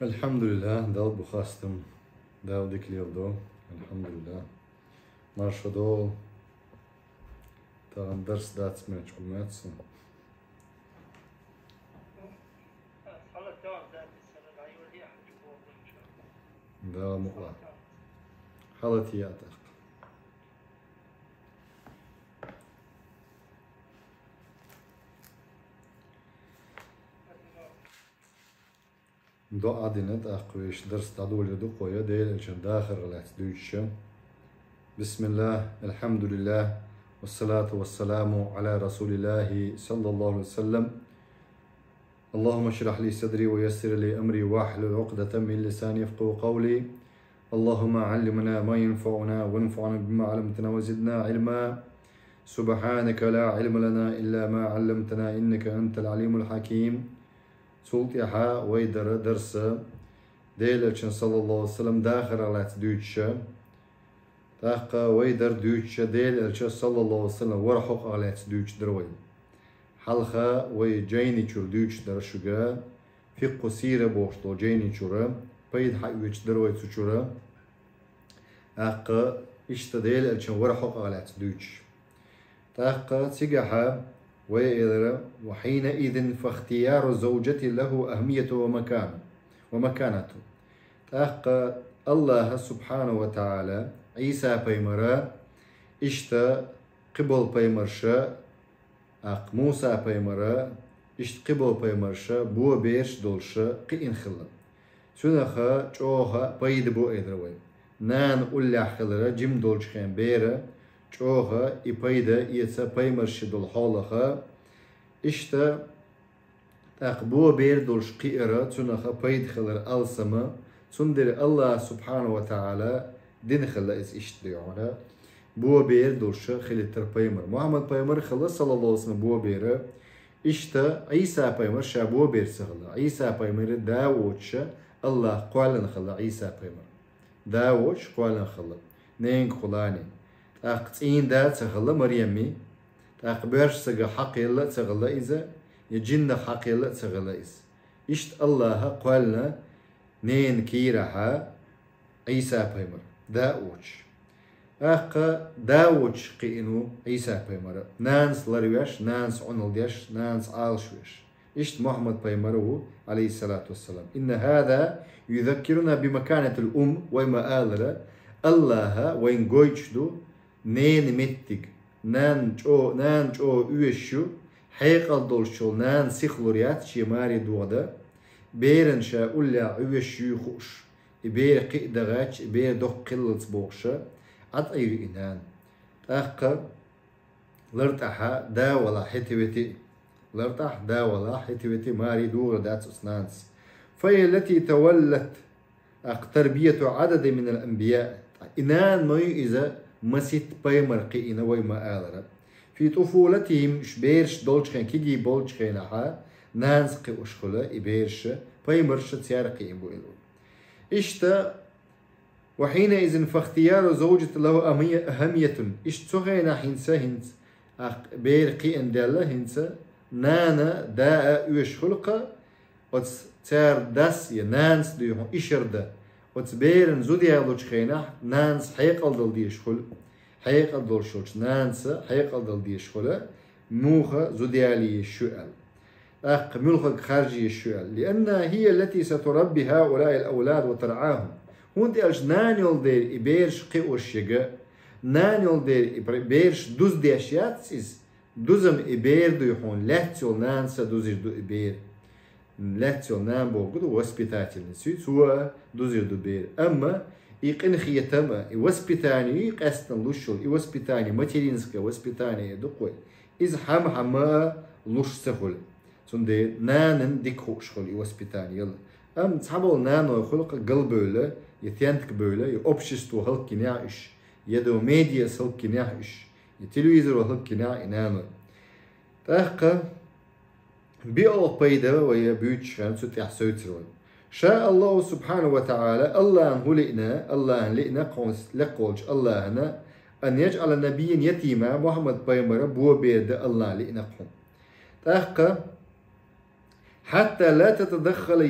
الحمد لله دال بخاستم دال ديك اليوم الحمد لله مارشا دول تا درس دات سمعت قماتس دال مقلا حالتي ياتق دو عدنت أقويش درس تعدول يدو قوية ديل الجن داخل غلات دوشة بسم الله الحمد لله والصلاة والسلام على رسول الله صلى الله عليه وسلم اللهم اشرح لي صدري ويسر لي أمري واحلل عقدة من لساني يفقهوا قولي اللهم علمنا ما ينفعنا وانفعنا بما علمتنا وزدنا علما سبحانك لا علم لنا إلا ما علمتنا إنك أنت العليم الحكيم سلطيحا ويدر درس ديلتشن صلى الله عليه وسلم داخل على دوتشا تاقا ويدر دوتشا ديلتشن صلى الله عليه وسلم ورحق على دوتش دروي حلقة ويجيني شور دوتش درشوغا في قصيرة بوشتو جيني شورا بيد حق ويش دروي تشورا اقا اشتا ديلتشن ورحق على دوتش تاقا تيجاها وحينئذ فاختيار الزوجة له أهمية ومكانته تاقا الله سبحانه وتعالى عيسى بيمرا اشتا قبل بيمرشا اق موسى بيمرا اشت قبل بيمرشا بو بيرش دولشا قئن خلا سنخا چوها بيد بو ادروي نان أولا خلرا جم دولش خين بيرا چوها إبايدا إيسا بايمرش دول حالها إشتا تقبو بير دولش قيرا تنخا بايد خلر ألسما تندر الله سبحانه وتعالى دين خلا إز إشتريعونا بو بير دولش خلتر بايمر محمد بايمر خلا صلى الله عليه وسلم بو بير إشتا عيسى بايمر شا بو بير سخلا عيسى بايمر داوتش الله قوالن خلا عيسى بايمر داوتش قوالن خلا نين خلاني تاقتين دا تغلا مريمي تاقبرش سغا حق يلا تغلا إذا يجن حق يلا تغلا إذا إشت الله قالنا نين كيرها عيسى بيمر داوش أقا داوش قينو عيسى بيمر نانس لرويش نانس عنلديش نانس عالشويش إشت محمد بيمره عليه الصلاة والسلام إن هذا يذكرنا بمكانة الأم وما آلرة الله وين قويتشدو نين متك نان جو üyeşu حيقل دولشول نان سيخلوريات شي ماري دودا بيرن شا أولا üyeşu خوش بير قيدغاش بير دوق قلت بوغشا عط أيو إنان تاقا لرتاحا دا ولا حتوتي لرتاح دا ولا حتوتي ماري دوغ دات أسنانس فهي التي تولت تربية عدد من الأنبياء إنان مي إذا مسيت بايمر قينا ويما آلرا في طفولتهم شبيرش دولشخين كيجي بولشخين ها نانس قي أشخلا إبيرش بايمرش تيار قيم بو إلو إشتا وحينئذ فاختيار زوجة له أهمية إشتغينا هنسا هنس بير قين دالا هنسا نانا داء يوش خلقا وتسار داس ينانس ديهم إشردا وتبيرن زوديا لوشخينا نانس حيقل دل ديشخل حيقل دل شوش نانس حيقل دل ديشخل موخا زوديا لي الشؤال ملخ خارجي الشؤال لأنها هي التي ستربي هؤلاء الأولاد وترعاهم هون ديالش نانيول دير إبيرش قيوش يجا نانيول دير إبيرش دوز دياشيات إز دوزم إبير ديحون لاتيول نانسا دوزير دو إبير لاتيول نان بوغدو وسبيتاتيل نسيت هو دوزير دو بير أما يقن خيتما وسبيتاني قاستن لوشول وسبيتاني ماتيرينسكا وسبيتاني دقوي إز حما لوش سهل تندي نانن ديكو شغل وسبيتاني يلا أم تصحبوا نانو خلق قلبه يتيانتك بولا يوبشستو هلك ناعش يدو ميديا هلك ناعش يتلويزر هلك ناعش تاقا بيئو بيدا ويا بيوتش خامسو تحسوترون شاء الله سبحانه وتعالى الله لئنا لقولج الله أن يجعل نبيا يتيما محمد بيمر بو بيرد الله لئنا قوم تاقا حتى لا تتدخل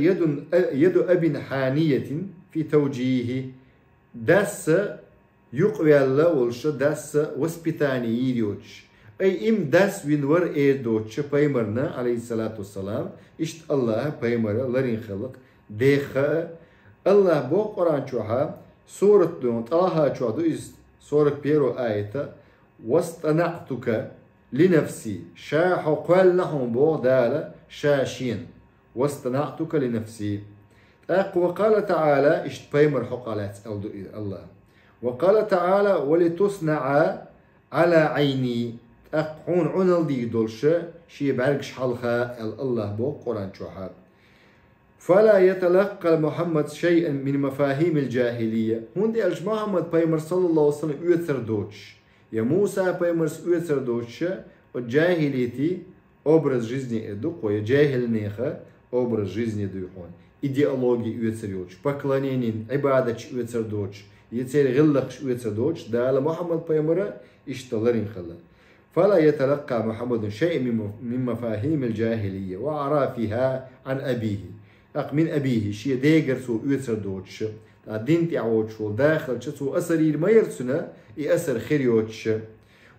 يد أب حانية في توجيهه. دس يقوي الله والش دس وسبتاني يديوش أي إم دس وينور إيدوش بيمرنا عليه الصلاة والسلام إشت الله بيمر لرين خلق ديخا الله بو قرآن شوها سورة دون طه شوها إز سورة بيرو آية واصطنعتك لنفسي شاح قال لهم بو دالة شاشين واصطنعتك لنفسي. وقال تعالى إشت بيمر حقالات الله وقال تعالى ولتصنع على عيني أقعون عنل دي دولش شي بعرقش حلها الله بو قرآن شوها. فلا يتلقى محمد شيئا من مفاهيم الجاهلية. هندي ألش محمد بيمر صلى الله عليه وسلم يؤثر دوش يا موسى بيمر يؤثر دوش والجاهليتي أبرز جزني إدوك ويا جاهل نيخة أبرز جزني دوحون إيديولوجي يؤثر دوش بكلانين عبادة يؤثر دوش يتسير غلقش يؤثر دوش دال محمد بيمر اشتغلين خلا. فلا يتلقى محمد شيء من مفاهيم الجاهلية وعرافها عن أبيه من أبيه شيء ديجر سو يؤثر دوش الدين تعوش داخل شو أسر ما يرسنا يأثر خيريوتش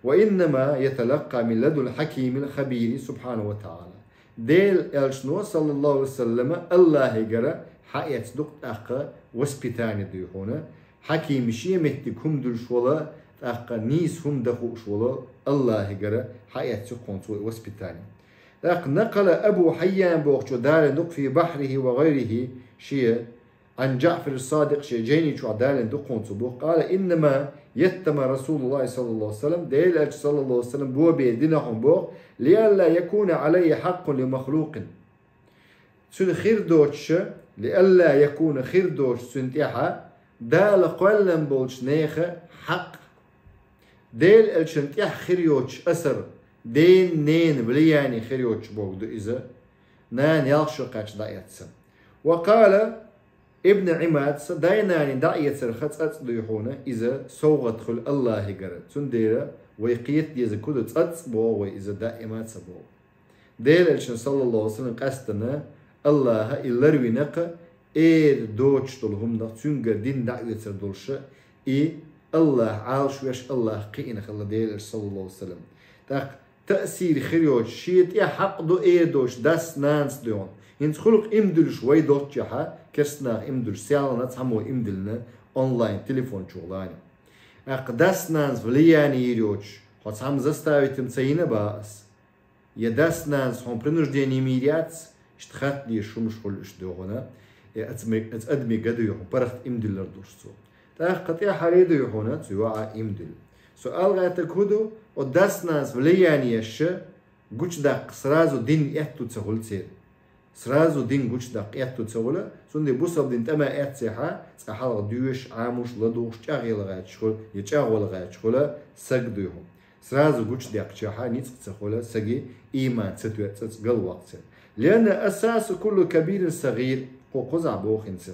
وإنما يتلقى من لدن الحكيم الخبير سبحانه وتعالى. ديل الشنو صلى الله عليه وسلم الله يقرأ حياة دقت أخا وسبتاني ديهونا حكيم شيء مهتكم دلش ولا أخا نيس هم دخوش ولا الله يقرأ حياة سقونتو وسبتاني. نقل أبو حيان بوخشو دال دق في بحره وغيره شيء عن جعفر الصادق شيء جيني شو دال دقونتو بوخ قال إنما يتم رسول الله صلى الله عليه وسلم ديل صلى الله عليه وسلم بو بيدينهم بوخ لئلا يكون عليه حق لمخلوق سن خير دوتش لئلا يكون خير دوتش سنتيحا دال قلن بولش نيخة حق ديل الشنتيح خيريوتش أسر دين نين بلياني خيريوتش بوغدو إذا نان يالشقاش دايتسا. وقال ابن عماد دايناني دايتسر خطأت ديحونا إذا سوغت خل الله قرد سنديرا ويقيت ديزا كودو تأتس بوغ إذا دائمات سبوغ ديل الشن صلى الله عليه وسلم قاستنا الله إلروي نقا إير دوش دولهم دا تنقر دين دايتسر دولش الله عالش ويش الله قينا خلا ديل صلى الله عليه وسلم تأثير خيريوش شيت يا حق دو إيدوش داس نانس دون ينس خلق إمدلش وي دوت جها كسنا إمدلش سيالنا تسمو إمدلنا أونلاين تليفون شغلاني داس نانس فلياني يريوش هات سام زستاوي تمسينا باس يا داس نانس هم برنوش ديني ميريات اشتخات دي شمش خل اشدوغنا أتأدمي قدو يحو برخت إمدلر دوشتو قطيع حريدو يحونا تيوعا إمدل سؤال غايتك هدو وداس ناس فلياني يش قوش داق سرازو دين إحتو تسهول تسير سرازو دين قوش داق إحتو تسهول سوندي بوصب دين تما إحتسيحا تسحال دوش عاموش لدوش تاغي لغايت شخول يتاغو لغايت شخول ساقدوهم سرازو قوش داق تشاحا نيتك تسهول ساقي إيمان ستوات تسقل وقت لأن أساس كل كبير صغير قوقزع بوخنسر.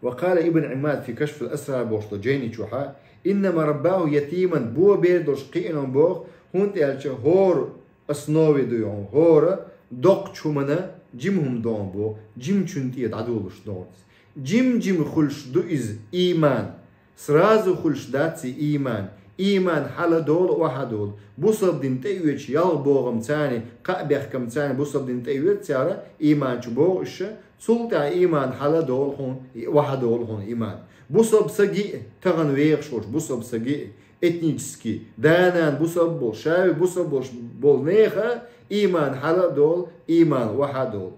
وقال ابن عماد في كشف الأسرار بوشتو جيني شوحا إنما رباه يتيما بو بيردوش قينهم بوخ هون تيالش هور أصنوي دويون هور دوق شومنا جيمهم دون بو جيم چونتي دادولش دون جيم خلش دو إز إيمان سرازو خلش داتسي إيمان حالا دول وحدول بوصب دين تأيوش يال بوغم تاني قابيخ كم تاني بوصب دين تأيوش تيارا إيمان شو بوغش سلطة إيمان حالا دول هون وحدول هون إيمان بوصب سجي تغن ويخشوش بوصب سجي etniski دانان بوصب بول شاوي بوصب بول نيخة إيمان حالا دول إيمان وحدول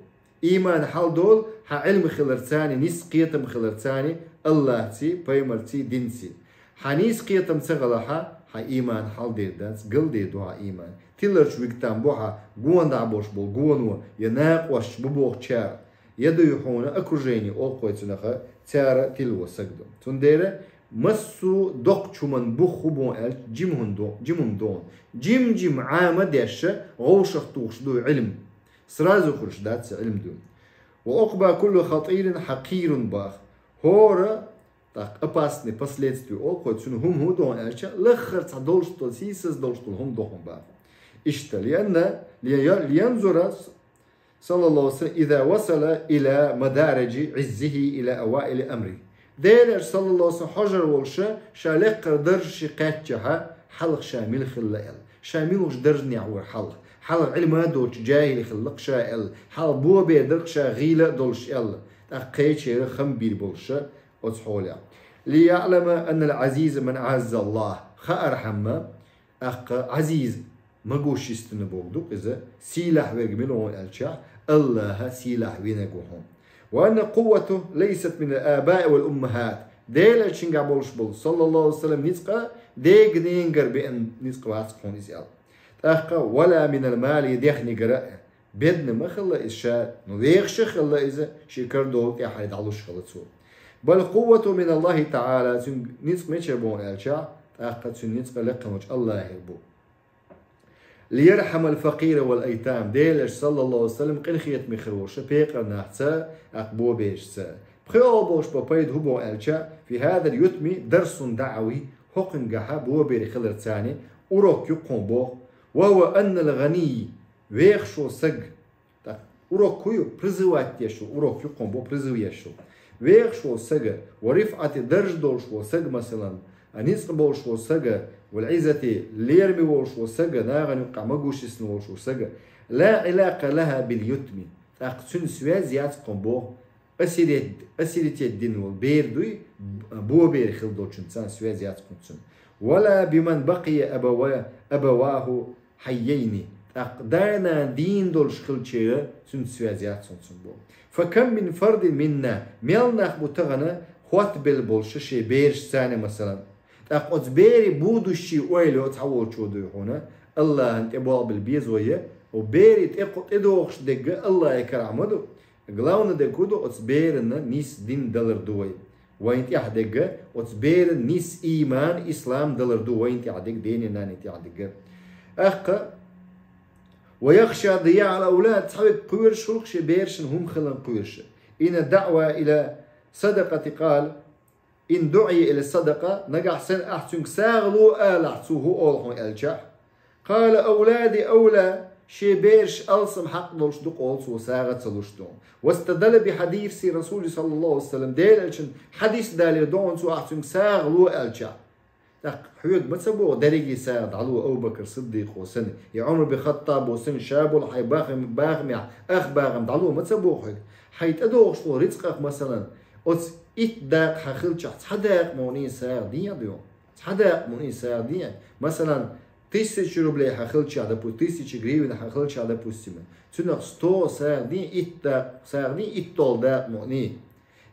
إيمان حال دول ها علم خلرتاني نيس قيتم خلرتاني الله تي بيمرتي دينسي حنيس قيتم تغلها ها إيمان حال دير دانس قل دي دوها إيمان تلرش ويكتان بوها قوان دعبوش بول قوانو يناقوش ببوغ تشار يدو يحونا أكرجيني أوقويتنخا تارا تلو سقدو تنديرا مسو دوق چومن بخو بون أل جيمهم دون جيم عامة داشة غوشخ توش دو علم سرازو خرش داتس علم دون وأقبى كل خطير حقير باخ هورا تاق أباسني последствия أوقويتسون هم هو دون ألشا لخر تعدولشتو سيسس دولشتو هم دوهم باخ إشتا لينظر صلى الله عليه وسلم إذا وصل إلى مدارج عزه إلى أوائل أمره ديلر صلى الله عليه وسلم حجر والشا شالق درج قاتجها حلق شامل خلال شاملوش درج نعور حلق علم دوش جاهل خلق شائل حلق بو بيدرق شاغيلة دولش ال أقيتشير خمبير بولشا وتصحولها ليعلم أن العزيز من عز الله خأرحمه عزيز مقوش يستنبوغدو إذا سلاح ويقبلون الشع الله سلاح وينقوهم وأن قوته ليست من الآباء والأمهات ديلا شنقع بولش بول صلى الله عليه وسلم نسقى ديق نينقر بأن نسقى واسقون إسيال ولا من المال يدخني قراء بدنا ما خلا إشاء نذيخش خلا إذا شكر دول يا حيد علوش خلا تسول بل قوة من الله تعالى نسق ميشبون الشع أخذ نسق لقمج الله يحبو ليرحم الفقير والأيتام ديلش صلى الله عليه وسلم قل خيط مخروش بيقر نحتسا أقبو بيشسا بخيو بوش بابيد هبو ألشا في هذا اليتم درس دعوي حقن قحا بو بيري خلر تاني أروك يقوم بو وهو أن الغني ويخشو سق أروك كيو برزوات يشو أروك يقوم بو برزو يشو ويخشو سق ورفعة درج دولش وسق مثلا أنيس بولش وسق والعزة ليرمي وش وسجى ناغن يقع مجوش اسمه وش وسجى لا علاقة لها باليتم أقصن سوازيات قنبوه أسيرت الدين والبير دوي بو بير خلدوش إنسان سوازيات قنصن ولا بمن بقي أبواه حيين أقدانا دين دولش خلشير سن سوازيات قنصن بو فكم من فرد منا ميلناخ بتغنى خوات بالبولش شي بيرش ثاني مثلا أقعد بيري بودو الشي ويلو تحول شو دو هنا الله أنت أبوال بالبيز ويا وبيري تقعد إدوخش دقة الله يكرمه قلاونا دقودو أتبيرنا نيس دين دلر دوي وينتي عدقة أتبير نيس إيمان إسلام دلر دو وينتي عدق ديني نانتي عدقة أخا ويخشى ضياع الأولاد تحاول قويرش خلقش بيرشن هم خلن قويرش إن الدعوة إلى صدقة قال إن دعي إلى الصدقة نجح سن أحسن ساغلو ألحسوه أولهم الجح قال أولادي أولى شي بيرش ألسم حق دولش دقولس وساغت سلوشتون واستدل بحديث رسول صلى الله عليه وسلم ديل ألشن حديث دالي دون سو أحسن ساغلو الجح حيود ما تسبوه دريجي ساغد علو أبو بكر صديق وسن يا عمر بخطاب وسن شاب ولا حي باغم أخ باغم دعلو ما تسبوه حيت أدوغش رزقك مثلا إتداق حخلش تحداق موني ساردية ديو تحداق موني ساردية مثلا 1000 روبل حخلش على بو 1000 جريون حخلش على بوسيمة تنق 100 ساردية إتداق ساردية إتول داق موني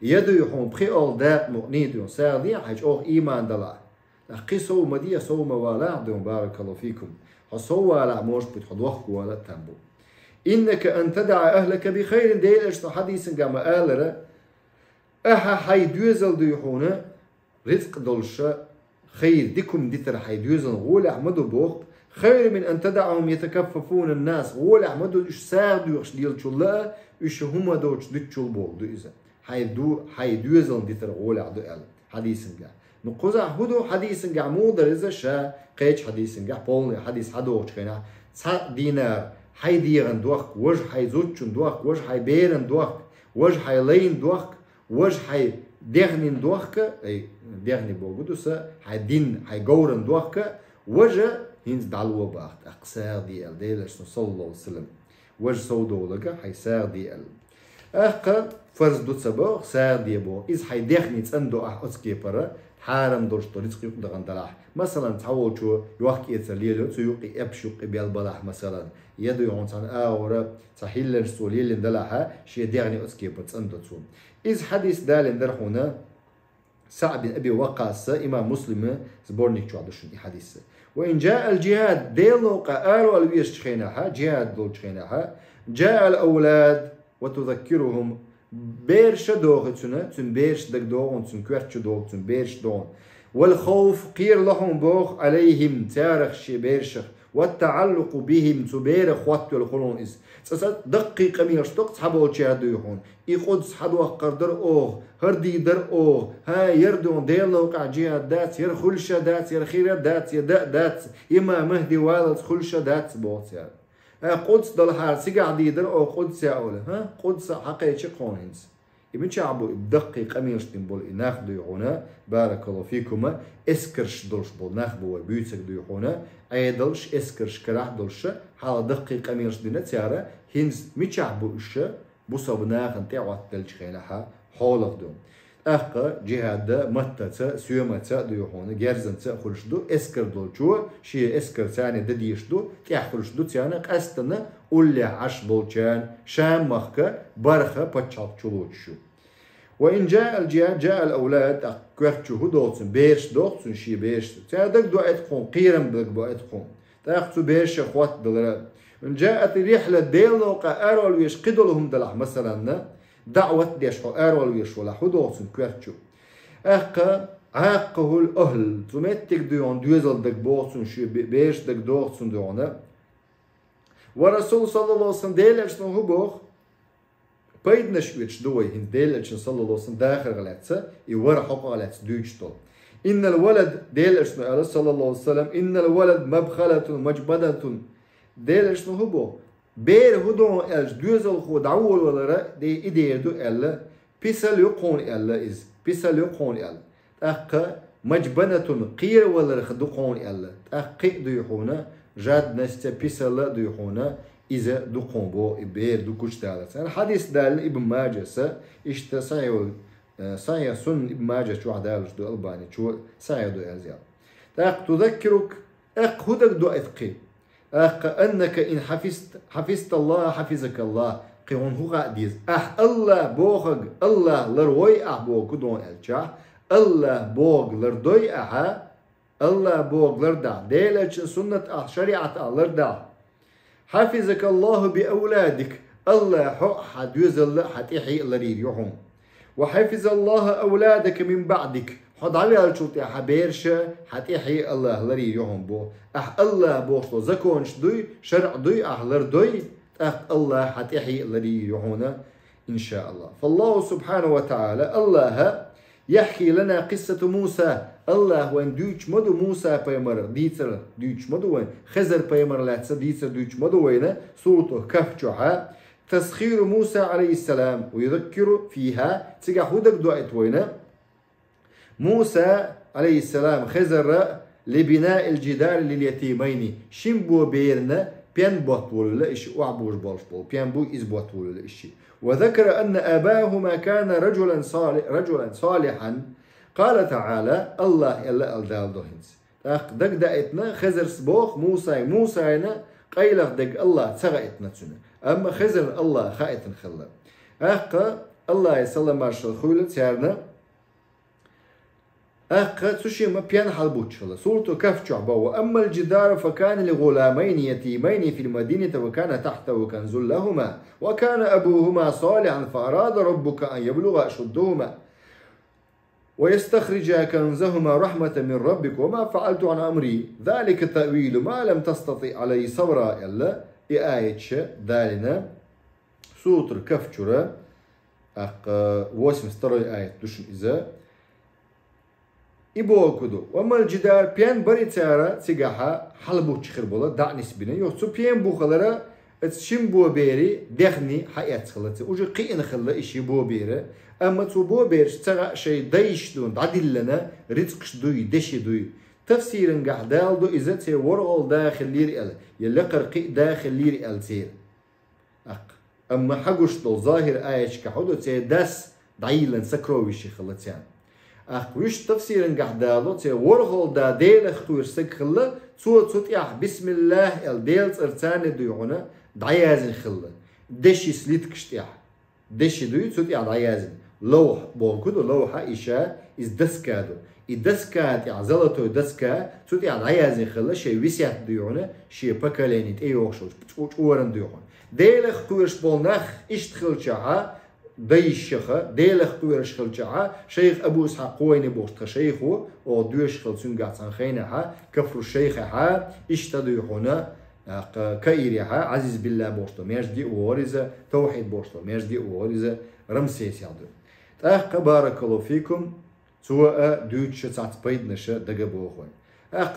يدو يحون بخي أول داق موني ديو ساردية حيج أوه إيمان دلا لقي سو مدية سو موالاع ديو بارك الله فيكم حسو والاع موش بتحضوخ ولا تنبو إنك أن تدع أهلك بخير ديل أشتو حديث قام آلرة أها حي دوزل ديوحونا رزق دولشا خير ديكم ديتر حي دوزل غول أحمدو بوخ خير من أن تدعهم يتكففون الناس غول أحمدو إش ساغ دوخش ديل شلا إش هما دوش ديتشول بوخ دو إذا حي دوزل ديتر غول أحدو أل حديث قا نقوزا هدو حديث قا مودر إذا شا قيش حديث قا بولني حديث حدوش خينا دينار حي ديغن دوخ وج حي زوتشن دوخ وج حي بيرن دوخ وج حي لين دوخ وج حي دغنين دوخك اي دغني بوجودوسا حي دين حي جورن دوخك وجه هينز دعلو باخت اقصار دي ال ديلش صلى الله عليه وسلم وج سودو لك حي سار دي ال اخ فرز دوت سبو سار دي بو از حي دغني تصندو اسكي برا حارم دورش طريق يقدغن دلاح مثلا تحول شو يوحكي يتسليلو تيوقي ابشوقي بيالبلاح مثلا يدو يونسان اورا تحيلن سوليلن دلاحا شي دغني اسكي بتصندو تسون إذ حديث دالن درحونا سعد بن أبي وقاص إمام مسلم زبورنيك شو عدوشن حديث وإن جاء الجهاد ديلو قالوا الويش تخيناها جهاد دول تخيناها جاء الأولاد وتذكرهم بيرش دوغ تن بيرش دك دوغ تن كورتش دوغ تن بيرش دوغ والخوف قير لهم بوخ عليهم تارخ شي بيرشخ والتعلق بهم تبير خوات الخلون إز دقيقة ميرش دق تحبوا تشاهدوا يحون يقود صحدوا قردر أوه هردي در أوه ها يردون ديلو قاع جهاد دات ير خلشة دات ير خيرة دات يداء دات إما مهدي والد خلشة دات بوت يعني قدس دل هارسي قاعد يدر أو قدس يا أوله ها قدس حقيقي قونينز ابن شعبو بدقيق أميرشتين بول ناخدو يعونا بارك الله فيكم اسكرش دلش بول ناخبو وبيوتسك دو يعونا ايدلش اسكرش كراح دلش حال دقيق أميرشتين تيارا هنز ميشعبو إش بوصب ناخن تعوات دلش خيلها حولق دوم أخا جهاد متى سيومة دو يعونا جرزن خلش دو اسكر دلشو شي اسكر ثاني دديش دو خلش دو ثاني قستنا أولي عش بولشان شام مخك برخة بتشاق شلوتشو وإن جاء الجهاد جاء الأولاد كوختشو هدوتسن بيرش دوتسن شي بيرش تادك دو اتقون قيرم بدك دو اتقون تاخذوا بيرش اخوات دلرا إن جاءت الرحلة ديلوقا أرول ويش قدلهم دلح مثلا دعوة ديشو أرول ويش ولا هدوتسن كوختشو أخا عاقه الأهل تمتك ديون دوزل دك بوتسن شي بيرش دك دوتسن ديونا ورسول صلى الله عليه وسلم ديلش نو هبوخ بيدنش ويتش دوي هن ديلش صلى الله عليه وسلم داخل غلاتسا يورا حق غلاتس دويشتو إن الولد ديلش نو صلى الله عليه وسلم إن الولد مبخلة مجبدة ديلش نو هبوخ بير هدون الج دوزل خو دعول ولا دي إدير دو ألا بيسال يقون ألا إز بيسال يقون ألا أقا مجبنة قير ولا خدو قون ألا أقا دو يحونا جاد نستا بيسال دو يحونا إذا دو قنبو إبير دو كوش دالت الحديث دال ابن ماجه إشتا صحيح سن ابن ماجه شو عدالش دو ألباني شو صحيح دو أزيال تذكرك هدك دو أثقي أنك إن حفظت الله حفظك الله قيون هو قاديز الله بوغ الله لروي بوغ دون الجاه الله بوغ لردوي الله بوغ لردع ديلش سنة شريعة لردع حفظك الله بأولادك الله حدوزل حتيحي لرير يوم وحفظ الله أولادك من بعدك حد على الشوط حبيرش حتيحي الله لرير يوم بو الله بوصل زكونش دوي شرع دوي لر دوي الله حتيحي لرير يوم إن شاء الله فالله سبحانه وتعالى الله يحكي لنا قصة موسى الله وين دوش مدو موسى بيمر ديتر دوش مدو وين خزر بيمر لاتسا ديتر دوش مدو وين صورته كفجوها تسخير موسى عليه السلام ويذكر فيها تيجا هودك دوائت وين موسى عليه السلام خزر لبناء الجدار لليتيمين شنبو بيرنا بيان بوطول لإشي وعبوش بولشبول بيان بو إز بوطول لإشي وذكر أن أباهما كان رجلا صالحا قال تعالى الله إلا الدال دوهنس دك دايتنا خزر سبوخ موسى قيلغ دك الله تسغيتنا تسنة أما خزر الله خائتن خلا الله يسلم مارشال خولة سيارنا تسوشيما بيان حلبوتشلا سورة كهف شعبا أما الجدار فكان لغلامين يتيمين في المدينة وكان تحته كنز لهما وكان أبوهما صالحا فأراد ربك أن يبلغ أشدهما ويستخرج كنزهما رحمة من ربك وما فعلت عن أمري ذلك تأويل ما لم تستطيع عليه صبرا إلا آية دالنا سورة كهف شرا واسم سترى آية دشن إذا إبوه كدو وما الجدار بيان بري تارا تيجاها حلبو تشخر بولا دع نسبنا يوتسو بيان بوخلرا اتشم بو بيري دخني حيات خلتي وجي قين خلا إشي بو بيري أما تو بو بيرش تغا شي دايش دون دعدل لنا رزقش دوي دشي دوي تفسيرن قحدال دو إذا تي ورغل داخل لير إل يلي قرقي داخل لير إل تير أما حقوش دو ظاهر آيش كحودو تي داس دعيلن سكرويشي خلتيان وش تفسير قحدالو تي ورغل دا ديل اختوير سكخلا تسوت يح بسم الله الديل ارتاني دويعونا دعيازن خلا دشي سليت كشتيح دشي دوي تسوت يح دعيازن لوح بوكودو لوحة إشاء إز دسكادو إدسكاد يعزلتو دسكا تسوت يح دعيازن خلا شي ويسيات دويعونا شي بكالينيت ايوخشوش بتورن دويعون ديل اختوير شبولناخ اشتخل شعا ديشخة ديلخ تويرش خلجعة شيخ أبو إسحاق قويني بوشت شيخه أو دويش خلصون قاعد خينها كفر الشيخها اشتدوا هنا كايرها عزيز بالله بوشتو مجدي وورزة توحيد بوشتو مجدي وورزة رمسيس يعدو بارك الله فيكم سواء دوتش تعت بيدنش دقبوخون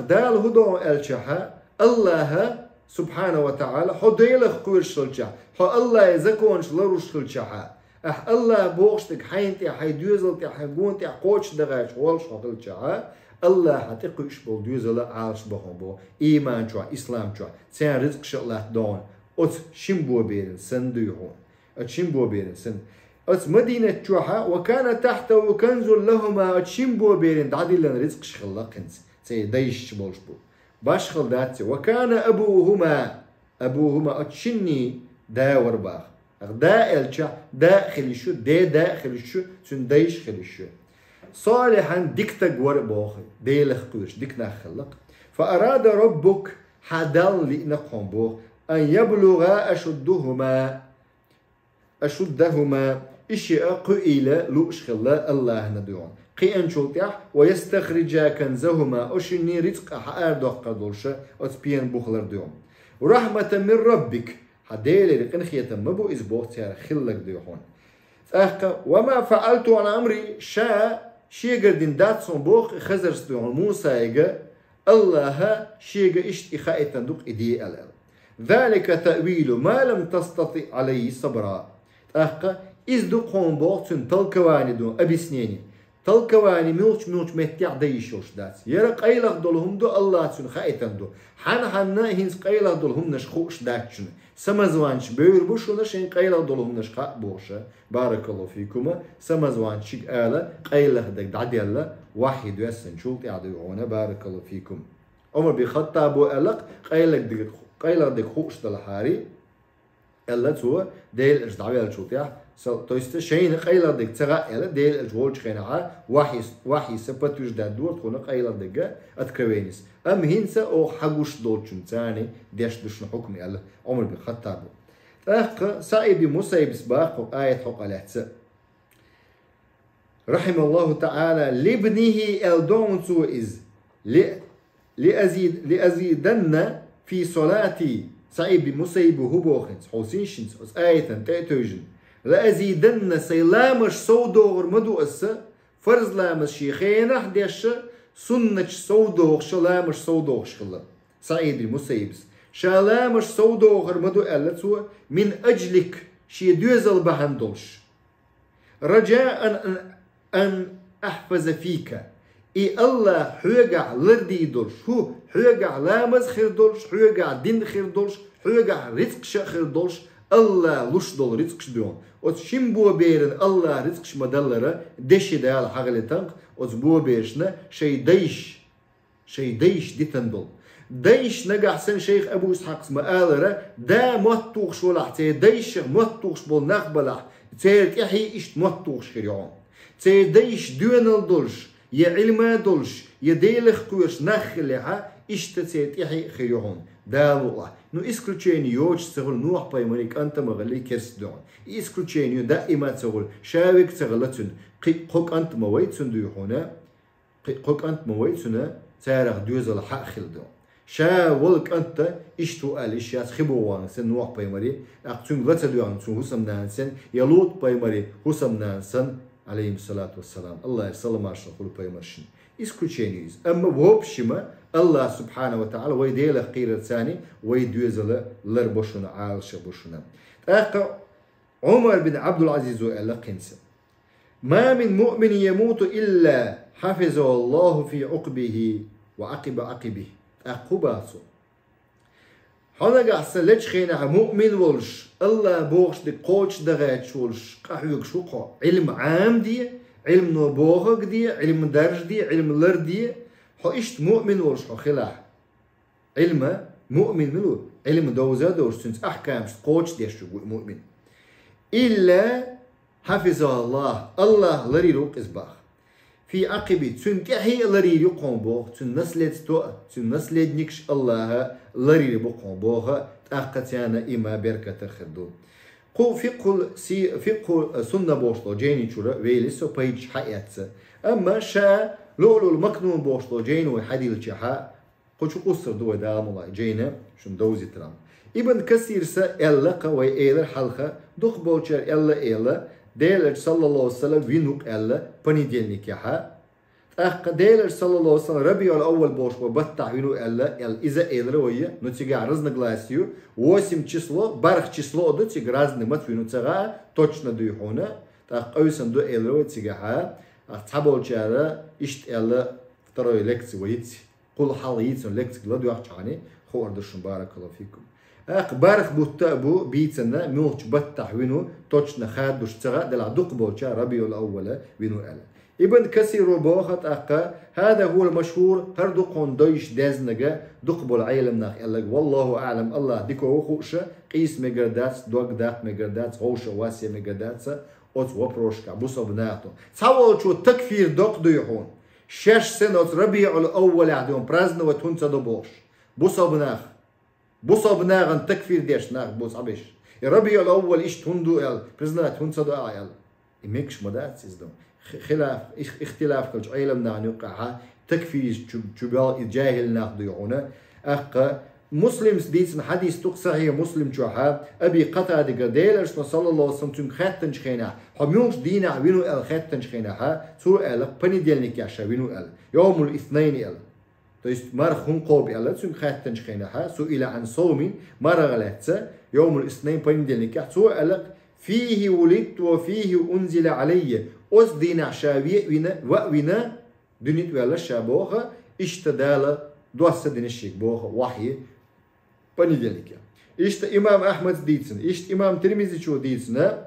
دال هدو الشها الله سبحانه وتعالى حديلخ قويرشلشا حو الله يزكونش لروشلشا الله بوغشتك حينتي حيدوزلتي حيقونتي قوش دغاش والش حقلشا الله حتقوش بول دوزل عالش بخون بو إيمان شو إسلام شو سين رزق شلاه دون أت شمبو بيرن سن ديهون أت شمبو بيرن سن أت مدينة شوها وكان تحته كنز لهما أت شمبو بيرن دعدي لن رزق شخلا كنز سي دايش بولش بو باشخل داتي وكان أبوهما أت شني داور باخ دا الشا داخل شو داخل شو سن دايش خل شو صالحا ديكتك وربوخ ديلخ قوش ديكنا خلق فأراد ربك حدل لنقهم بوخ أن يبلغ أشدهما إشياء قئيلة لوش خلا الله ندعون قي أنشوتيح ويستخرج كنزهما أشني رزق حقار دوخ قدولش أتبين بوخلر ديون ورحمة من ربك حديل رقن خيتم مبو إزبوخ تيار خلق ديوحون وما فعلت عن أمري شيغر دين داتسون بوخ خزرس ديون موسى الله شيغ إشت إخائتا دوق إدي ألال ذلك تأويل ما لم تستطع عليه صبرا إز دوقون بوخ تن تلكواني دون أبي سنيني تلكواني ملوش متيع ديشوش دات يرق أيلغ دولهم دو الله تن خائتا دو حنا هنس قيلغ دولهم نشخوش داتشن سمزوانش بير بوشونا شين قيلغ دولهم نشخاء بوشا بارك الله فيكم سمزوانش آلا قيلغ دك دعديلا واحد يسن شولت يعديونا بارك الله فيكم عمر بخطا بو ألق قيلغ دك خوش دلحاري ألا تو ديل إجدعوية الشوطيح تويست شين قيلغ دك تغا ألا ديل إجوالش خينعا واحي سبتوش دادور تخونا قيلغ دك أتكوينيس أم هنسا أو حقوش دولشن تاني ديش دشن حكم ألا عمر بخطا بو أخ سعيد مسيب سباق آية حق الأحساء رحم الله تعالى لابنه الدون سوئز لأزيدن في صلاتي سعيد مسيب هبوخنس حسين شنس آية تأتوجن لأزيدن سيلامش سودور مدو أسا فرز لامش شيخين حديش سنة سودور شلامش سودور شخلا سعيد مسيب شالامش سودور مدو ألتو من أجلك شي دوزل بهندلش رجاء أن أحفظ فيك إي الله حوجع لردي دولش هو حوجع لامز خير دولش حوجع دين خير دولش حوجع رزق خير دولش الله لوش دول رزق دون وتشم بو بيرن الله رزق مدلرة دشي دال حغلي تنق وتبو بيرشنا شي ديش ديتندل ديش نجح سن شيخ أبو إسحاق اسمه آلرة دا مطوخش ولا تي ديش مطوخش بول نقبلح تي إحي إشت مطوخش خيريون تي ديش دونال دولش يا علما دولش يا ديلخ كويرش نخلها إشت تي إحي خيريون دا والله نو إسكرتشيني يوج تغل نوح بايمانيك أنت مغلي كرس دون إسكرتشيني دائما تغل شاوك تغلتن قوك أنت مويتسن ديوحونا قوك أنت مويتسن تارغ دوزل حق خل دون شا ولك أنت إشتو إشياء خبوان سن نوح بايماري أقتون غتدوان سن حسم نانسن يلوط بايماري حسم نانسن عليه الصلاة والسلام الله يسلم عشان قلو بايمارشن إسكوتشينيز أما وهوبشما الله سبحانه وتعالى ويديله قيرة ثاني ويدوزل لربوشنا عالش بوشنا أقا عمر بن عبد العزيز وإلا قنسة ما من مؤمن يموت إلا حفظه الله في عقبه وعقبه أقباسو حنا قاعد ليش خينا مؤمن ولش الله بوخش دي قوش دغاتش ولش قحوك شوقه علم عام دي علم نبوغك دي علم درج دي علم لر دي حو إشت مؤمن ولش حو خلاح علم مؤمن ملو علم دوزا دورش سنس أحكام قوش دي شو مؤمن إلا حفظه الله لري روك إزباخ في عقبه تنتهي لري يقوم بوه تنسلت نكش الله لري بقوم بوه تأقتيانا إما بركة خدو قو فقه سنة بوشلو جيني شورا ويلسو بيج حياتسا أما شا لولو المكنون بوشلو جينو حديل جحا قو شو قصر دو دام الله جينا شن دوزي ترام ابن كثير سا إلا قوي إيلا حلقة دوخ بوشر إلا ديلج صلى الله عليه وسلم وينوك ألا بنيدينك يحا ديل صلى الله عليه وسلم ربيع الأول بوش وبتع وينو إلا إذا إلروية نتيجة عرضنا غلاسيو واسم число барх число до تيجي رازنا مت وينو تجا точно دويحونا أوسن دو إلروية تيجي ها تابول جارا إشت إلا ترى لكس ويتس كل حال يتسون لكس لا دويح يعني خور دشون بارك الله فيكم بارخ بوتابو بيتنا موش بتع وينو точно خاد دوش تجا دل دوق بولشا ربيع الأول وينو إلا ابن كثير بوخت أقا هذا هو المشهور هردو قنديش دازنجا دقبل عيلم ناخ والله أعلم الله ديكو خوشة قيس مقردات دوق داق مقردات غوشة واسية مقردات أوت وبروشكا بوصو بناتو تصور شو تكفير دوق ديحون 6 سنة ربيع الأول عديهم برازنا وتونسا دو بوش بوصو بناغن تكفير ديش ناخ بوص عبيش ربيع الأول إيش تندو ال برزنا تونسا دو آيال إميكش مدات سيزدون خلاف اختلاف كل علم نعنقها تكفي جبال جاهل ناخذونه أق مسلم سديس حديث تقصحي مسلم جوها أبي قطع دقديل أرسل صلى الله عليه وسلم تون خاتن شخينا حميوش دينا وينو ال خاتن شخينا سو ال بني ديالنك يا وينو ال يوم الاثنين ال تويست مر خنقوب ال تون خاتن شخينا سئل عن صوم مر غلاتة يوم الاثنين بني ديالنك سو ال فيه ولدت وفيه أنزل علي أوس دينا شابية وينا دنيت ولا شابوها اشتدال دواسة دين الشيك بوها وحي بني ذلك اشت إمام أحمد ديتسن اشت إمام ترمذي شو ديتسنا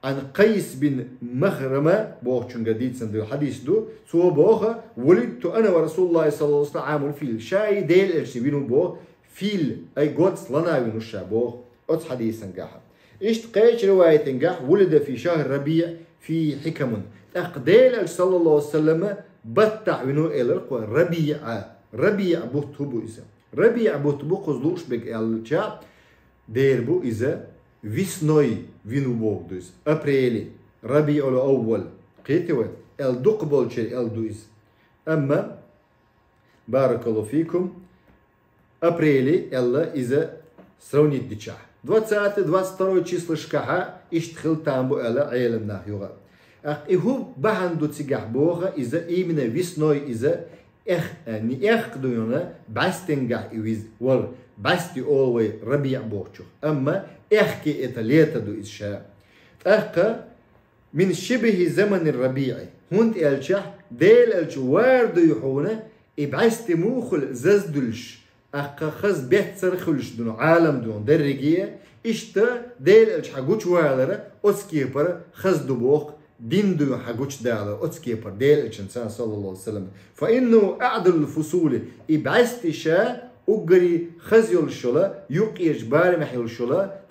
عن قيس بن مخرمة بوه شنقا ديتسن دو الحديث دو سو بوها ولدت أنا ورسول الله صلى الله عليه وسلم عام الفيل شاي ديل إرشي بينو بوه فيل أي قدس لنا بينو الشابوه أوس حديثا قاحب اشت قيش رواية نجاح ولد في شهر ربيع في حكم أقديل صلى الله عليه وسلم بتع وينو إلرق ربيع بوتبو إذا ربيع بوتبو قزلوش بق الجا ديربو إذا ويسنوي وينو بوك دوز أبريلي ربيع الأول قيتوا الدقبل شيء الدوز أما بارك الله فيكم أبريلي الله إذا سروني الدشاه 20-22 число шкаха иштхил тамбу эла عيلم нахюга. И ху баханду цигах бога иза именно весной иза не дуюна бастенгах и вол басти олвей рабиа богчух. Амма эхки это лето ду изша. من شبه زمن الربيع هونت الشح ديل الجوار دو يحونا إبعست موخل ززدلش خز بيتسر خلش دون عالم دون درجية إشتا ديل الحاجوش وعلى أسكيبر خز دبوق دين دون حاجوش دالة أسكيبر ديل الإنسان صلى الله عليه وسلم فإنه أعدل الفصول إبعست شاء أجري خزيل الشلا يقيش بار محيل الشلا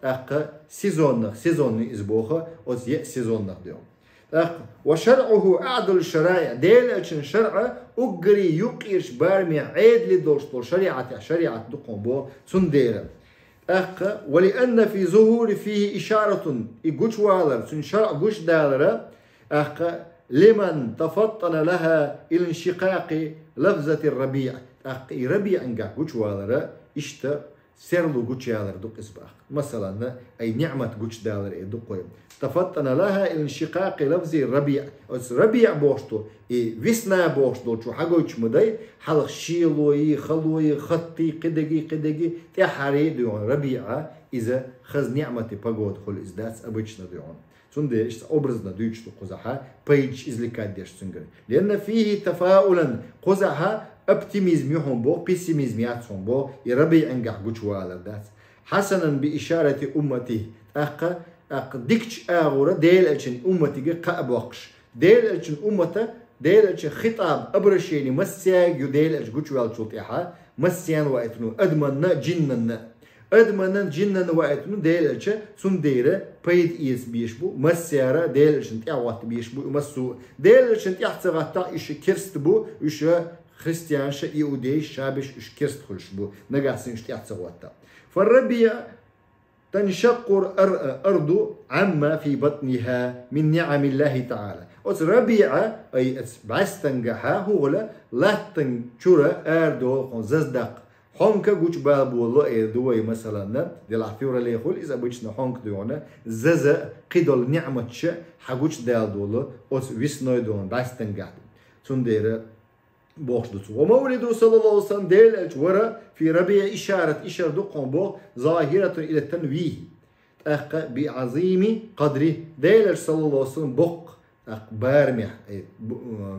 سيزون إزبوخة أزياء سيزون ديوم وشرعه أعدل الشرائع ديل أجن شرع أجري يقيش بارمي عيد لدوشتو شريعة دقون بو سنديرا ولأن في ظهور فيه إشارة إيجوش والر سن شرع جوش دالرا لمن تفطن لها الانشقاق لفظة الربيع ربيع انجا جوش والر إشتا سيرلو جوش يالر دق إسباق مثلا أي نعمة جوش دالر دقويم تفطن لها الانشقاق لفظ الربيع ربيع بوشتو ويسنا بوشتو شو حاجوش مداي حلق شيلوي خلوي خطي قدقي تحري ديون ربيعة إذا خز نعمة بقود خل إزداس أبوشنا ديون سنده إيش أبرزنا ديوشتو قزحة بيج إزلكات ديش سنجر لأن فيه تفاؤلا قزحة أبتيميزم يهم بو بيسيميزم ياتهم بو يربيع انجح جوشوالا دات حسنا بإشارة أمته ديكش آغورا ديل أجن أمتي قابوقش ديل أجن أمته ديل أجن خطاب أبرشيني مسياج يديل أج جوشوال شلطيحة مسيان وقتنو أدمنا جنن وقتنو ديل أجن سنديرة بيد إيس بيشبو مسيارة ديل أجن تعوات بيشبو مسو ديل أجن تعتغطا إيش كرست بو إيش خريستيان شا يهودي شابش إيش كرست خلش بو نقاسين إيش تعتغطا فالربيع تنشق أرض عما في بطنها من نعم الله تعالى. ربيعة أي بعستنجها هو لا تنشر أردو ززدق حنك جوش بابو الله دوي مثلا دل عثورة ليخول إذا بيجنا حنك دونا زز قدر نعمة شيء حجوش دال دولا أو ويسنوي دون بعستنجه. سندير بوخدت ومولده صلى الله عليه وسلم ديل ورا في ربيع إشارة دقون بو ظاهرة إلى التنويه بعظيم قدره ديل صلى الله عليه وسلم بق بارمح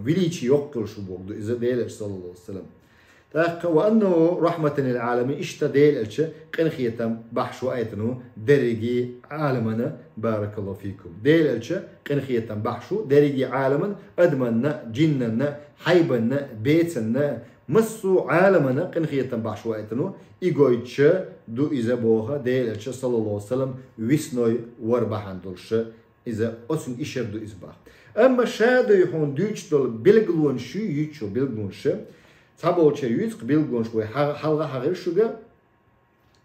فيليتشي يقل شو بوغدو إذا ديل صلى الله عليه وسلم وأنه رحمة للعالمين اشتديل قنخية بحشو أيتنو درجي عالمنا بارك الله فيكم ديل قنخية بحشو درجي عالمنا أدمنا جننا حيبنا بيتنا مسو عالمنا قنخية بحشو أيتنو إيغويتش دو إذا بوها ديل صلى الله عليه وسلم ويسنوي وربحان دولش إذا أسن إشر دو إزباح أما شادو يحون دوش دول بلغلون شو يتشو بلغلون شو تابوچه يوز قبيلگونش بوي حلقه حقير شوغا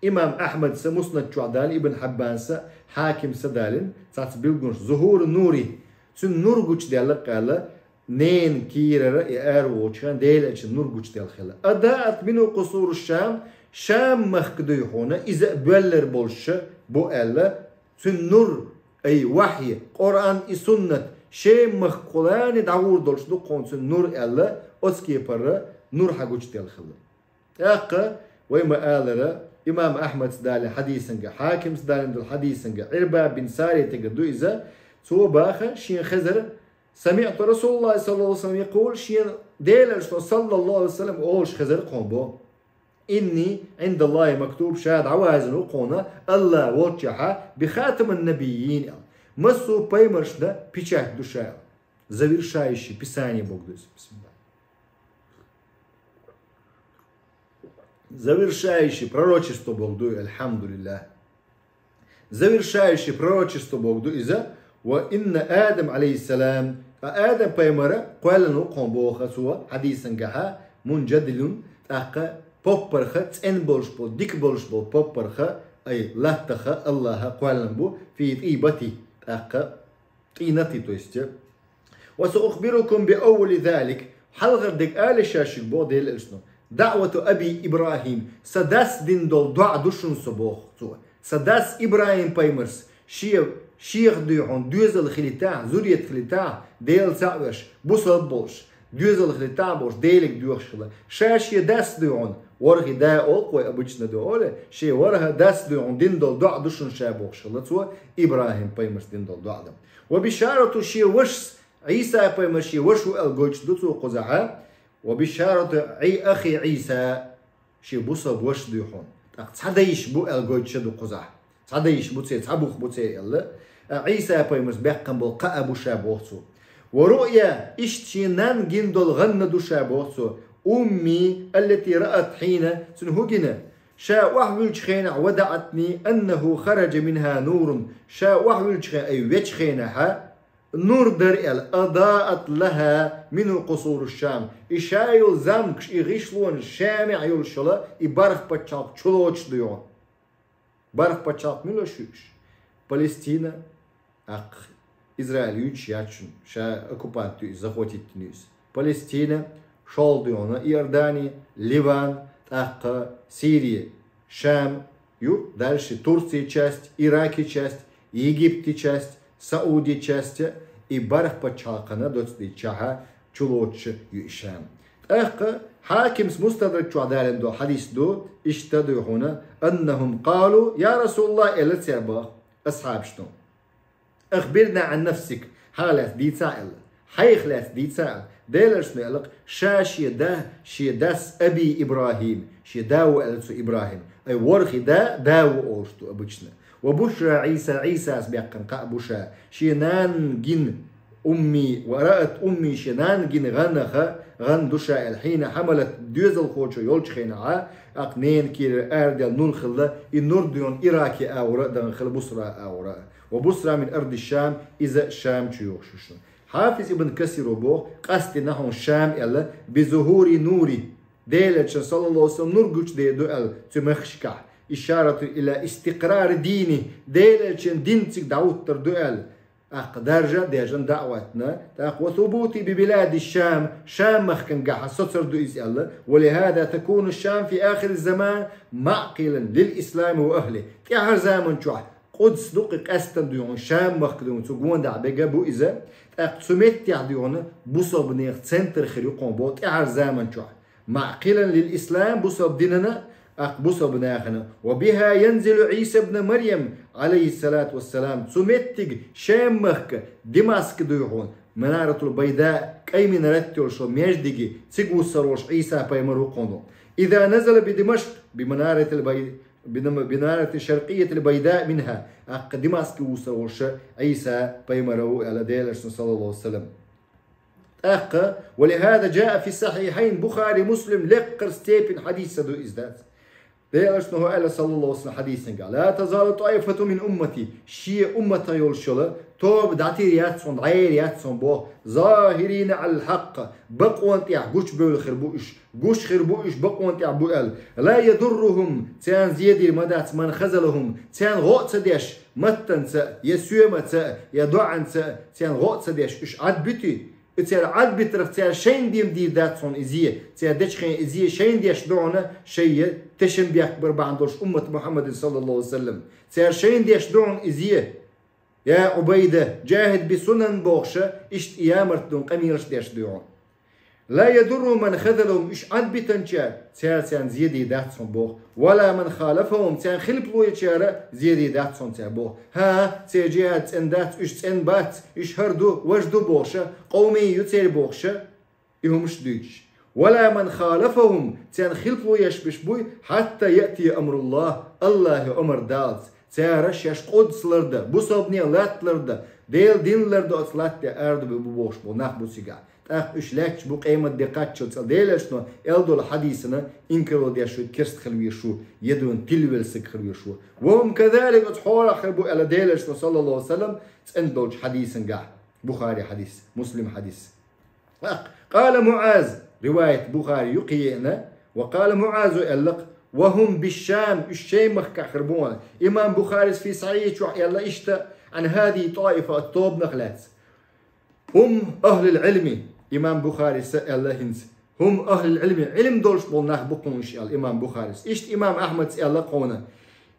امام احمد س مسند چوادال ابن حبان س حاكم سدالين تات بيلگونش ظهور نوري سن نور گوچ ديال قالا نين كيرر ار وچان ديل اچ نور گوچ ديال خلا ادات منو قصور شام مخدو يخونا اذا بولر بولش بو الا سن نور اي وحي قران اي سنت شي مخقلان داور دولش دو قونس نور الا اوسكي پر نور حقوش ديال خلا اقا ويما آلرا إمام أحمد سدالي حديثنجا حاكم سدالي دول حديثنجا عربة بن ساري تقدو إذا سو باخا شين خزر سمعت رسول الله صلى الله عليه وسلم يقول شين ديلر صلى الله عليه وسلم أولش خزر قومبو إني عند الله مكتوب شاد عوازن وقونا الله وجحا بخاتم النبيين مسو بايمرش دا بيشاك دوشا زوير شايشي بساني بوغدوز بسم الله завершающий пророчество Богду, альхамдулиллах. Завершающий пророчество Богду иза ва инна Адам алейхиссалам Адам паймара قالنو قنبوخا سوا حديثا جها منجدلون أقا بوبرخا تن بولشبو ديك بولشبو بوبرخا أي لاتخا الله قالنبو في طيبتي أقا طينتي تويستي وسأخبركم بأول ذلك حلغر ديك آل شاشك بو ديل الاسنو دعوة أبي إبراهيم سداس دين دول دعا دوشن صبوخ سداس إبراهيم بايمرس شيخ ديون دوزل خليتاع زورية خليتاع ديل سعوش بوصل بولش دوزل خليتاع بولش ديلك دوشلا شاشي داس ديون ورغي دا أوقوي أبوشنا دولة شي ورها داس ديون دين دول دعا دوشن شابوخشلا سوا إبراهيم بايمرس دين دول دعا وبشارة شي وش عيسى بايمرس شي وشو الجوش دوتو قزعها وبشارة أخي عيسى شي بوصا بوش ديحون تصديش بو الجوج شدو قزح تصديش بو تسي تصبوخ بو تسي يلا عيسى بايمرس بيقن بو قا ابو شابوخسو ورؤيا اشتينان جندل غن دو شابوخسو أمي التي رأت حين سنهجنا شا وحول خينا ودعتني أنه خرج منها نور شا وحول أي وجخينها نور درئل أضاءت لها من قصور الشام إشايل زمكش إغيشلون الشامع يلشلا إبارخ بچاق چلوچ ديون بارخ بچاق ملوشوش Палестина أق إسرائيل يوش ياتشن شا أكوبانتو захватить نيس Палестина شال ديونا إيرداني Ливан أق Сирия Шам ю дальше Турция часть Ираки часть Египте часть Саудия часть и барх пачакана доцди чаха чулоч юшам اخ حاكم مستدرك عدالن دو حديث دو اشتدوا هنا انهم قالوا يا رسول الله الى سيبا اصحاب شنو اخبرنا عن نفسك حالات دي تسائل حيخلات دي تسائل ديلرش نقلق شاشي ده شي داس ابي ابراهيم شي داو السو ابراهيم اي ورخي دا داو اوشتو ابوشنا وبشرى عيسى أسبقا قابوشا شينان جن أمي ورأت أمي شينان جن غن دوشا الحين حملت دوزل خوشو يولش خينعا أقنين كير أردل نور خلا النور ديون إراكي أورا دنخل بصرى أورا وبصرى من أرض الشام إذا الشام تشيوخشوشن حافظ ابن كثير بوخ قصد نحو الشام إلا بظهور نوري ديلتش صلى الله عليه وسلم نور جوش دي دوال تمخشكح إشارة إلى استقرار ديني ديلتشن دينتك دعوت تردوال أقدرجة ديجن دعوتنا وثبوتي ببلاد الشام شام مخكن قاحة ستر دو الله ولهذا تكون الشام في آخر الزمان معقلا للإسلام وأهله كهر زمن شوح قدس دقيق أستن ديون شام مخكدون تقوون دع بقى بو إذا أقسمت يعديون بوصب نيخ سنتر خريقون بوت إعر زامن شوح معقلا للإسلام بوصب ديننا بوصب ناخنا وبها ينزل عيسى ابن مريم عليه الصلاة والسلام سمتك شامخك دماسك ديوحون منارة البيضاء كأي من رتل شو ميجدقي تسيقو السروش عيسى بيمرو قوندو إذا نزل بدمشق بمنارة الشرقية البيضاء منها دمشق وسروش عيسى بيمرو على ديلش صلى الله عليه وسلم ولهذا جاء في الصحيحين بخاري مسلم لقر ستيبن حديث سدو إزداد ديلش نهو قال صلى الله عليه وسلم حديثا قال لا تزال طائفة من أمتي شيء أمة يولشل توب دعتي رياتسون عير رياتسون بو ظاهرين على الحق بقوان تيع قوش بول خربوش قوش خربوش بقوان تيع بوال لا يضرهم تيان زيادي مدات من خزلهم تيان غوت سديش متن سا يسويمة سا يدعن سا تيان غوت سديش اش عد بيتي تيار عد بيترف تيار شين ديم دي داتسون إزيه تيار دشخين إزيه شين ديش دعنا شيء تشم بيكبر بعندوش أمة محمد صلى الله عليه وسلم تيار شين ديش دعن إزيه يا عبيدة جاهد بسنن بوخشة اشت إيامرتون قميرش ديش دعون لا يضر من خذلهم اش عد بتنشار تيان زيادي داتسون بوخ ولا من خالفهم تيان خلبلو يتشار زيادي داتسون تيان بوخ ها تيجيات تندات اش تنبات اش هردو وجدو بوخشة قومي يتير بوخشة إهمش دوش ولا من خالفهم تيان خلبلو يشبش بوي حتى يأتي أمر الله أمر دالت تيارش يش قدس لرده بوصابني لات لرده ديل دين لرده أطلات أرد ببوش بو ناخ بوسيقا اش لاكش بو قيمة دقات شو تسال ديلشنو الدو الحديثنا انكرو ديشو كرست خلويشو يدون تلويلسك خلويشو وهم كذلك تحول خربو على ديلشنو صلى الله عليه وسلم تندوج حديثا قاع بخاري حديث مسلم حديث قال معاذ رواية بخاري يقينا وقال معاذ يقلق وهم بالشام الشيمخ كخربون إمام بخاري في صحيح شو يلا اشتا عن هذه طائفة الطوب نخلات هم أهل العلم إمام بخاري الله هنس هم أهل العلم علم دولش بولناه بقونش الإمام بخاري إشت إمام أحمد الله قونا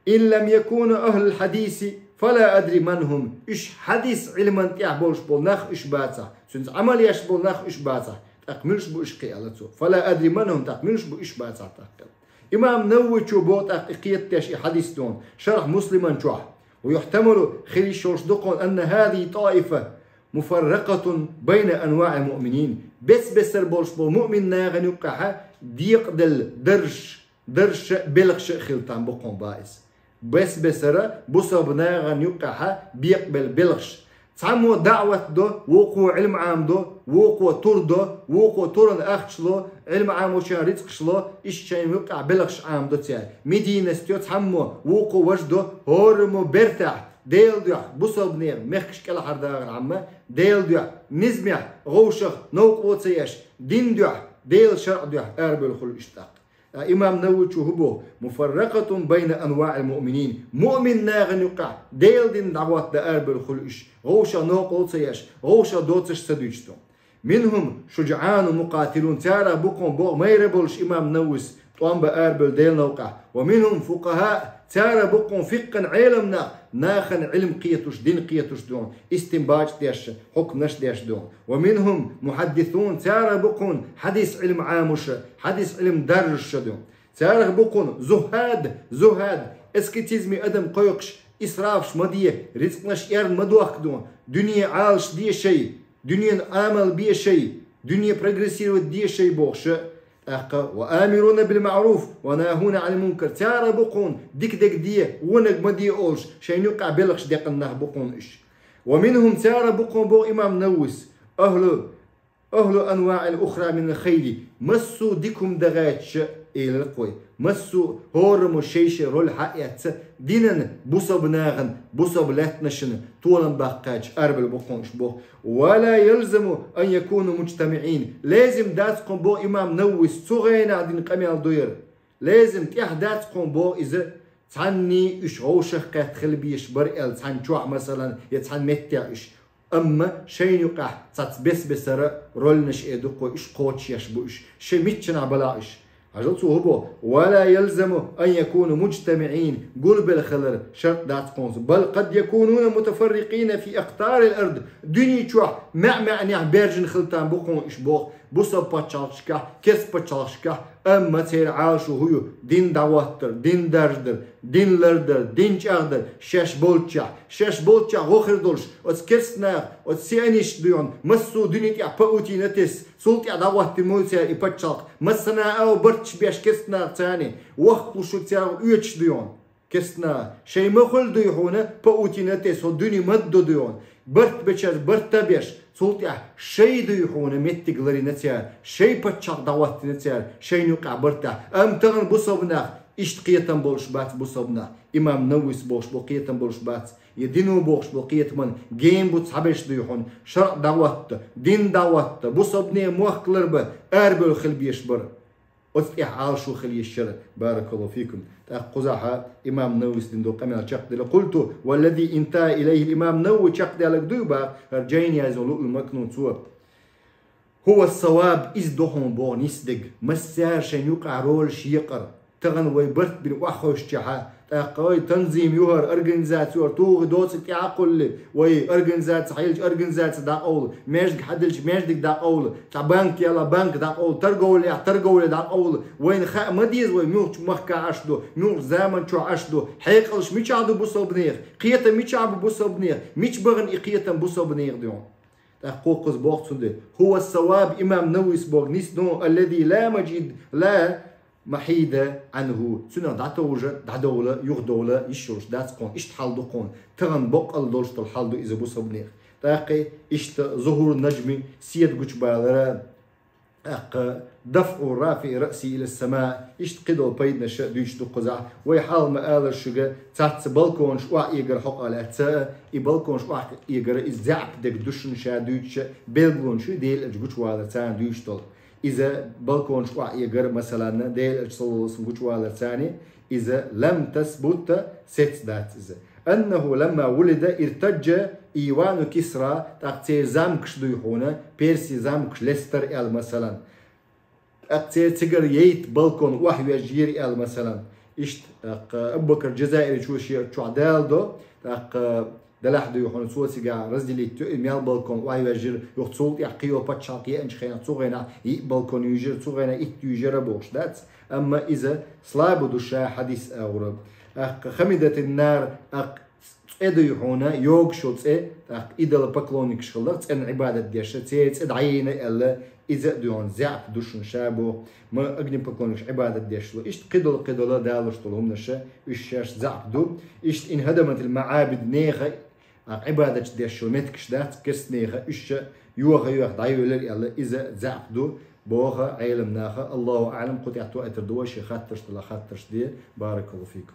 إن لم يكونوا أهل الحديث فلا أدري من هم إش حديث علما تعبولش بولناه إش باتا سنت عمل يش بولناه إش باتا تأكملش بو إش قيالته فلا أدري من هم تأكملش بو إش باتا إمام نوي شو بوت أقيت تش حديث دون شرح مسلما شوح ويحتمل خليش دقون أن هذه طائفة مفرقة بين أنواع المؤمنين بس البولش مؤمن ناغن يقعها ديق دل درش بلغش خلطان بقون بايس بس بصب ناغن يقعها بيقبل بلغش تعمو دعوة دو وقو علم عام دو وقو تور دو وقو تورن أخشلو علم عام وشان رزقشلو إيش شاين يقع بلغش عام دو تيار مدينة ستيو تعمو وقو وجدو هورمو برتاح ديل ديح بصب نير مخش كلا حرداغن عما ديل ديح نزمح غوشخ نوقو تياش دين ديح ديل شرع ديح أربل خل اشتاق إمام نووي هبو مفرقة بين أنواع المؤمنين مؤمن ناغن يقع ديل دين دعوات أربل خل إش غوشة نوقو تياش غوشة دوتش سدوشتو منهم شجعان مقاتلون تارا بقون بو ما يربلش إمام نووس طوان بأربل ديل نوقع ومنهم فقهاء تارا بقون فقا علمنا ناخن علم قيتوش دين قيتوش دون استنباج ديش حكم نش ديش دون ومنهم محدثون تارا بقون حديث علم عامش حديث علم درش دون تارا بقون زهاد اسكتيزمي ادم قيقش اسرافش مديه رزق نش يرن مدوخ دون دنيا عالش دي شيء دنيا عمل بيه شيء دنيا بروغريسيف دي شيء بوخش وآمرون بالمعروف وناهون عن المنكر تارا بقون ديك ديه ونق مدي أولش شين يقع بلغش ديق النه بقون إش ومنهم تارا بقون بو إمام نوس أهل أنواع الأخرى من الخيل مسو ديكم دغاتش إلى القوي مسو هورمو شيش رول حقيات دينن بوصب ناغن بوصب لاتنشن طولا باقاج أربل بقونش بو ولا يلزم أن يكونوا مجتمعين لازم داتكم بو إمام نوس صغينا عدين قميال دوير لازم تيح داتكم بو إذا تعني إش غوشخ كاتخل بيش برئل تعني جوع مثلا يتعني متع إش أما شين يقع بس رولنش إدوكو إش قوتش يشبو إش شي ميتشنا بلا إش عجلتو هبو ولا يلزم أن يكونوا مجتمعين قل بالخلر شرط دات قونس بل قد يكونون متفرقين في أقطار الأرض دنيا شوح مع نيع بيرجن خلتان بقون إش بوق بوسا باتشالشكا كس باتشالشكا أما تير عاشو هيو دين دعواتر دين دردر دين لردر دين جاردر شاش بولتشا غوخر دولش أتس كرسنا أتس سيانيش ديون مسو دينيت يا باوتي نتس سلط يا دعوات الموتيا يباتشالك مسنا أو برتش بيش كرسنا تاني وقت وشو تيار يوتش ديون كسنا شيء مخل ديهونه باوتينا تسو دني مد ديون برت بشر برت بيش سلطة شيء ديهونه متقلري نتيار شيء بتشق دوات نتيار شيء نقع برتا أم تغن بصبنا إشتقيتن بولش بات بصبنا إمام نووس بولش بقيتن بولش بات يدينو بولش بقيت من جيم بوت حبش ديهون شرع دوات دين دوات بصبني موخلر ب أربل خلبيش بر أستيح عالشو خلي الشر بارك الله فيكم قزحة إمام نووي دندو قمنا شقد قلت والذي انتهى إليه الإمام نووي شقد لك دوبا رجعين يا زلو المكنون سوا هو الصواب إز دوهم بو نسدق مسار شن يقع رول شيقر تغن ويبرت بن وحوش جحا تاقوي تنظيم يوهر أرجنزاتور توغ دوتك يعقل وي أرجنزات حيلج أرجنزات دا أول ماجد حدلش ماجد دا أول تا بنك يلا بنك دا أول ترجول دا أول وين خا مديز وي ميوش مخكا عشدو ميوش زمن شو عشدو حيقلش ميش عدو بوسو بنير قيتا ميش عبو بوسو بنير ميش بغن إقيتا بوسو بنير ديون تحقوق بوقت هو الصواب إمام نووي سبوغ نسنو الذي لا مجيد لا محيدة عنه سنة دعدولة يغدولة يشوش داتقون اشتحالدو قون تغن بقل دولش تلحالدو إذا بوسو بنير تاقي اشت ظهور النجم سيد قوش بالرا دفع رافع رأسي إلى السماء اشت قدو بيدنا شا دوش دو قزع ويحال مآل الشجا تحت بالكون شواع يقر حق على تاء بالكون شواع يقر إزعب دك دوشن شا دوش بيلغون شو ديل اجبوش والا تان دوش طل إذا بالكون شواع يقر مثلا ديل اجصل سنقوش والا تاني إذا لم تثبت ست ذات إذا أنه لما ولد ارتج إيوان كسرى تقتير زامكش دويحونا بيرسي زامكش لستر إل مثلا أقتير تقر ييت بالكون وحي يجير إل مثلا إشت أبو بكر الجزائري شو عدال دو دلاح دويحونا سوى سيقا رزدلي ميال بالكون وحي يجير يختصول يحقيو باتشاقية انش خينا تسوغينا بالكون يجير تسوغينا يجير بوش دات أما إذا صلابو دوشا حديث أغرب خمدت النار إدو يحونا يوغ شوتس إدل بكلونيك شغلت إن عبادة ديشة تيت عينة إلا إذا ديون زعف دوشن شابو ما أجنب بكلونيك عبادة ديشة إشت قدل دالش طولهم نشا إشاش زعف دو إشت إن هدمت المعابد نيخة عبادة ديشة متكش دات كس نيخة إشا يوغ دعيو إلا إذا زعف دو بوغا علم ناخا الله أعلم قد يعطوا أتر دوشي خاترش تلا خاترش دي بارك الله فيكم.